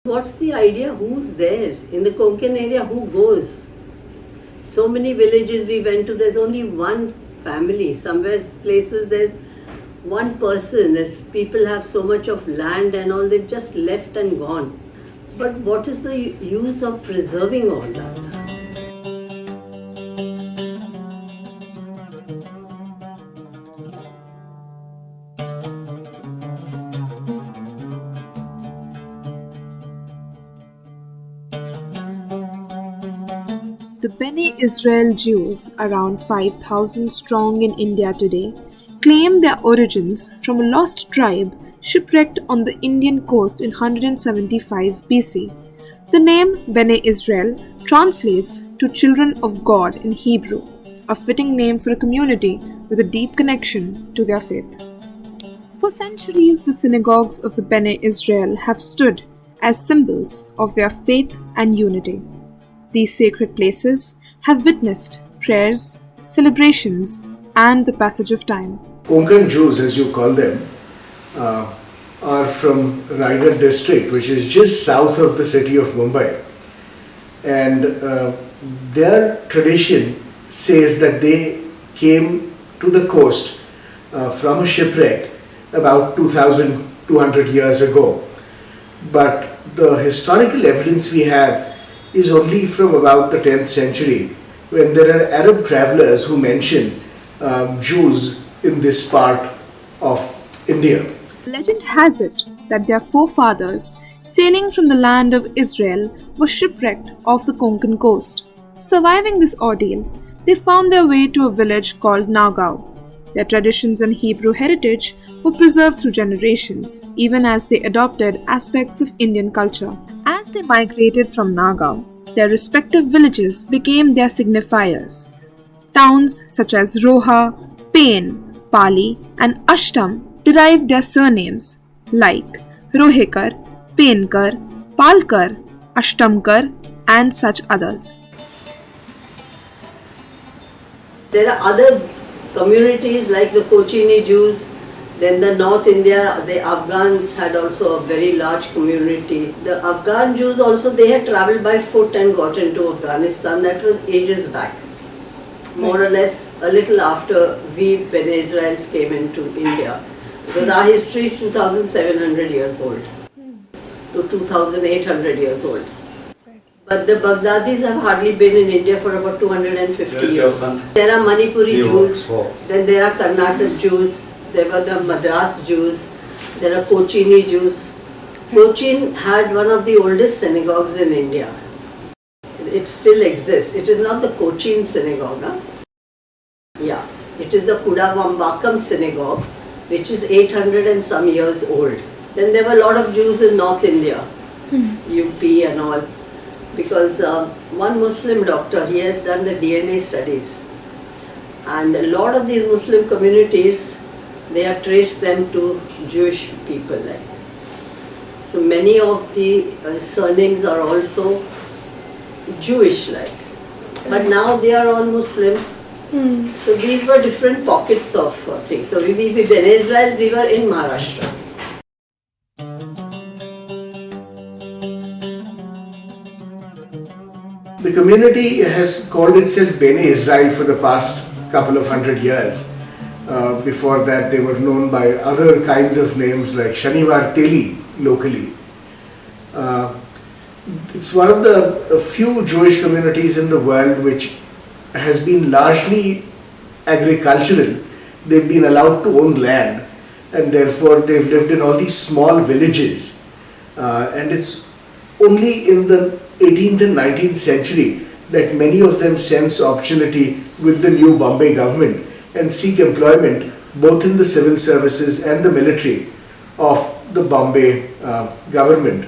What's the idea? Who's there? In the Konkan area, who goes? So many villages we went to, there's only one family. Somewhere places there's one person. There's people have so much of land and all, they've just left and gone. But what is the use of preserving all that? The Bene Israel Jews, around 5,000 strong in India today, claim their origins from a lost tribe shipwrecked on the Indian coast in 175 BC. The name Bene Israel translates to Children of God in Hebrew, a fitting name for a community with a deep connection to their faith. For centuries, the synagogues of the Bene Israel have stood as symbols of their faith and unity. These sacred places have witnessed prayers, celebrations, and the passage of time. Konkan Jews, as you call them, are from Raigad district, which is just south of the city of Mumbai. And their tradition says that they came to the coast from a shipwreck about 2,200 years ago. But the historical evidence we have is only from about the 10th century, when there are Arab travelers who mention Jews in this part of India. Legend has it that their forefathers, sailing from the land of Israel, were shipwrecked off the Konkan coast. Surviving this ordeal, they found their way to a village called Nagaon. Their traditions and Hebrew heritage were preserved through generations, even as they adopted aspects of Indian culture. As they migrated from Nagaon, their respective villages became their signifiers. Towns such as Roha, Pune, Pali, and Ashtam derived their surnames like Rohekar, Penkar, Palkar, Ashtamkar, and such others. There are other communities like the Kochini Jews. Then the North India, the Afghans had also a very large community. The Afghan Jews also, they had travelled by foot and got into Afghanistan. That was ages back. More or less a little after we Bene Israels came into India. Because our history is 2,700 years old to 2,800 years old. But the Baghdadis have hardly been in India for about 250 years. There are Manipuri Jews, then there are Karnataka Jews, there were the Madras Jews, there are Kochini Jews. Cochin had one of the oldest synagogues in India. It still exists. It is not the Cochin synagogue. Huh? Yeah, it is the Kudavambakam synagogue, which is 800 and some years old. Then there were a lot of Jews in North India, UP and all. Because one Muslim doctor, he has done the DNA studies, and a lot of these Muslim communities, they have traced them to Jewish people. Like, so many of the surnames are also Jewish like, but now they are all Muslims. So these were different pockets of things. So we Bene Israel, we were in Maharashtra. The community has called itself Bene Israel for the past couple of hundred years. Before that, they were known by other kinds of names like Shanivar Teli locally. It's one of the few Jewish communities in the world which has been largely agricultural. They've been allowed to own land, and therefore they've lived in all these small villages. And it's only in the 18th and 19th century that many of them sense opportunity with the new Bombay government and seek employment both in the civil services and the military of the Bombay government.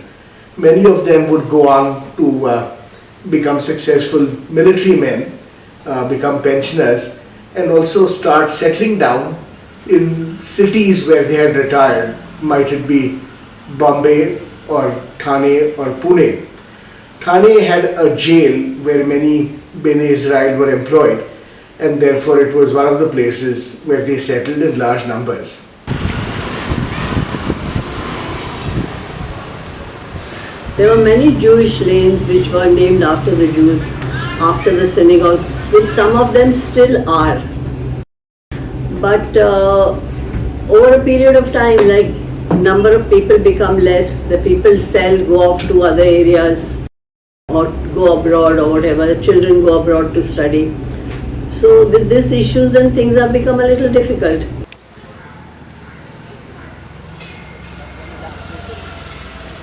Many of them would go on to become successful military men, become pensioners, and also start settling down in cities where they had retired, might it be Bombay or Thane or Pune. Thane had a jail where many Bene Israel were employed, and therefore it was one of the places where they settled in large numbers. There were many Jewish lanes which were named after the Jews, after the synagogues, which some of them still are. But over a period of time, like number of people become less, the people sell, go off to other areas or go abroad or whatever, the children go abroad to study. So with these issues, then things have become a little difficult.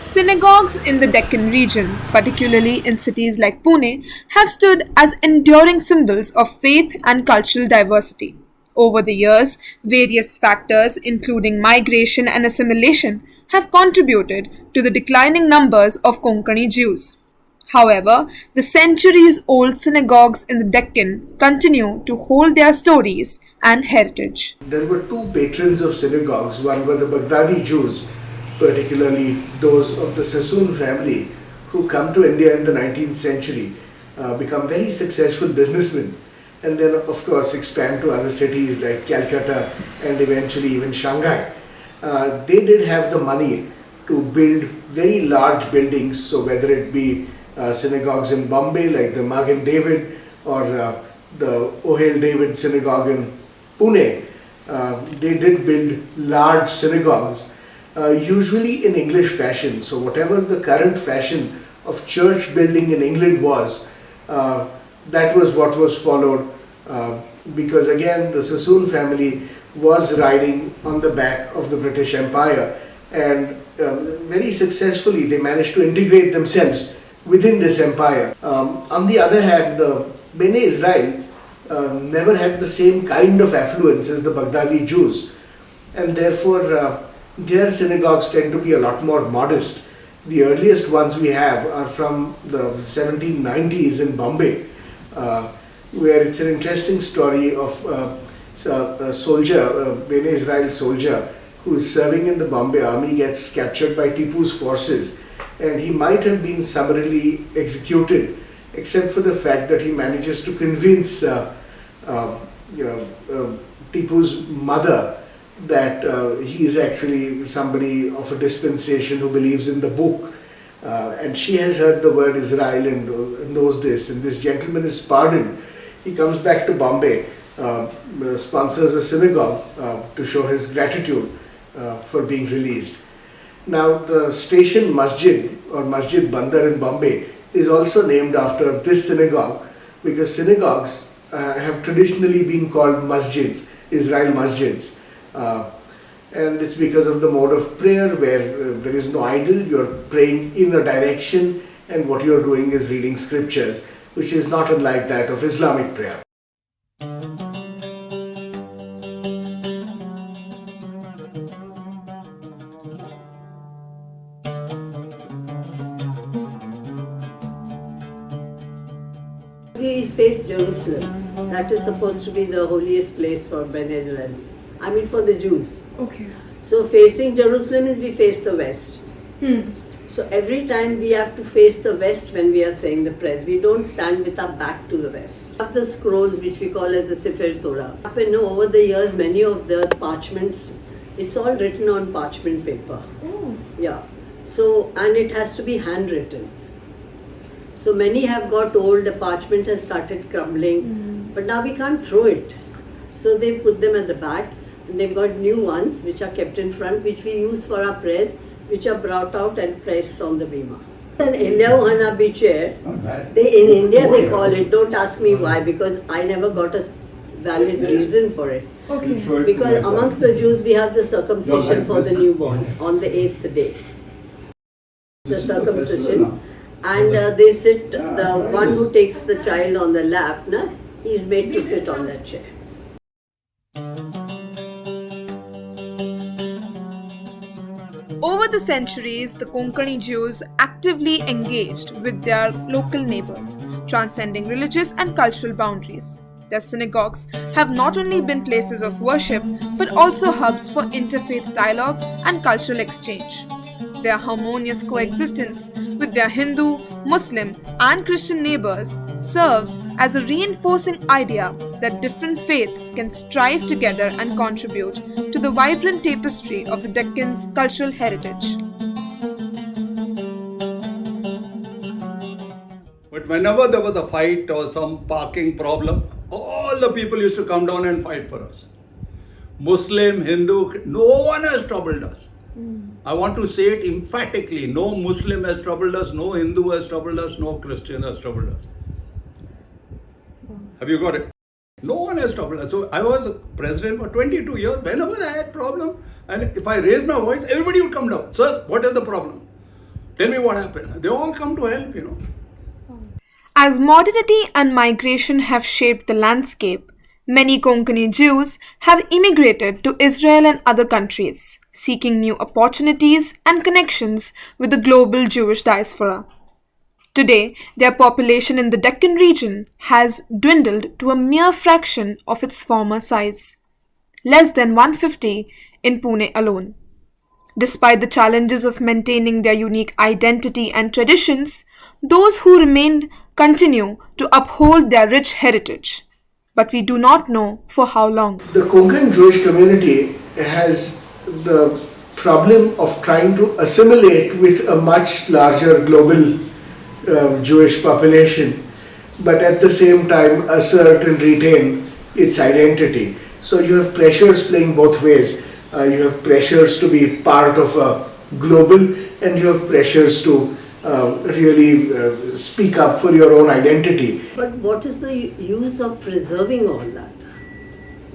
Synagogues in the Deccan region, particularly in cities like Pune, have stood as enduring symbols of faith and cultural diversity. Over the years, various factors, including migration and assimilation, have contributed to the declining numbers of Konkani Jews. However, the centuries old synagogues in the Deccan continue to hold their stories and heritage. There were two patrons of synagogues. One were the Baghdadi Jews, particularly those of the Sassoon family, who come to India in the 19th century, become very successful businessmen, and then of course expand to other cities like Calcutta and eventually even Shanghai. They did have the money to build very large buildings, so whether it be synagogues in Bombay like the Magen David or the Ohel David synagogue in Pune, they did build large synagogues, usually in English fashion. So whatever the current fashion of church building in England was, that was what was followed, because again the Sassoon family was riding on the back of the British Empire, and very successfully they managed to integrate themselves within this empire. On the other hand, the Bene Israel never had the same kind of affluence as the Baghdadi Jews, and therefore their synagogues tend to be a lot more modest. The earliest ones we have are from the 1790s in Bombay, where it's an interesting story of a soldier, a Bene Israel soldier, who is serving in the Bombay army, gets captured by Tipu's forces, and he might have been summarily executed, except for the fact that he manages to convince Tipu's mother that he is actually somebody of a dispensation who believes in the book, and she has heard the word Israel and knows this, and this gentleman is pardoned. He comes back to Bombay, sponsors a synagogue to show his gratitude for being released. Now the station Masjid or Masjid Bandar in Bombay is also named after this synagogue, because synagogues have traditionally been called masjids, Israel masjids. And it's because of the mode of prayer where there is no idol, you're praying in a direction, and what you're doing is reading scriptures, which is not unlike that of Islamic prayer. We face Jerusalem. That is supposed to be the holiest place for Bene Israelites. I mean for the Jews. Okay. So facing Jerusalem is we face the west. So every time we have to face the west when we are saying the prayers. We don't stand with our back to the west. The scrolls which we call as the Sefer Torah. Over the years, many of the parchments, it's all written on parchment paper. Oh. Yeah. So, and it has to be handwritten. So many have got old, the parchment has started crumbling, but now we can't throw it. So they put them at the back, and they've got new ones which are kept in front, which we use for our prayers, which are brought out and pressed on the bima. An India Hanabi chair, in India they call it, don't ask me why, because I never got a valid reason for it. Okay. Because amongst the Jews we have the circumcision for the newborn on the 8th day. The circumcision. And they sit, the one who takes the child on the lap, he is made to sit on that chair. Over the centuries, the Konkani Jews actively engaged with their local neighbors, transcending religious and cultural boundaries. Their synagogues have not only been places of worship, but also hubs for interfaith dialogue and cultural exchange. Their harmonious coexistence with their Hindu, Muslim, and Christian neighbors serves as a reinforcing idea that different faiths can strive together and contribute to the vibrant tapestry of the Deccan's cultural heritage. whenever there was a fight or some parking problem, all the people used to come down and fight for us. Muslim, Hindu, no one has troubled us. I want to say it emphatically. No Muslim has troubled us, no Hindu has troubled us, no Christian has troubled us. Have you got it? No one has troubled us. So I was president for 22 years. Whenever I had problem, and if I raised my voice, everybody would come down. Sir, what is the problem? Tell me what happened. They all come to help. As modernity and migration have shaped the landscape, many Konkani Jews have immigrated to Israel and other countries, seeking new opportunities and connections with the global Jewish diaspora. Today, their population in the Deccan region has dwindled to a mere fraction of its former size, less than 150 in Pune alone. Despite the challenges of maintaining their unique identity and traditions, those who remained continue to uphold their rich heritage. But we do not know for how long. The Konkan Jewish community has the problem of trying to assimilate with a much larger global Jewish population, but at the same time assert and retain its identity. So you have pressures playing both ways. You have pressures to be part of a global, and you have pressures to really speak up for your own identity. But what is the use of preserving all that?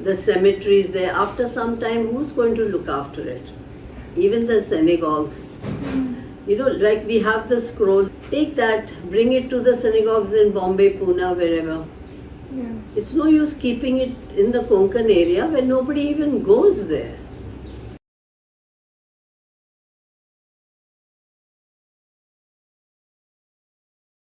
The cemeteries there, after some time, who's going to look after it? Even the synagogues. Like we have the scroll, take that, bring it to the synagogues in Bombay, Pune, wherever. Yeah. It's no use keeping it in the Konkan area where nobody even goes there.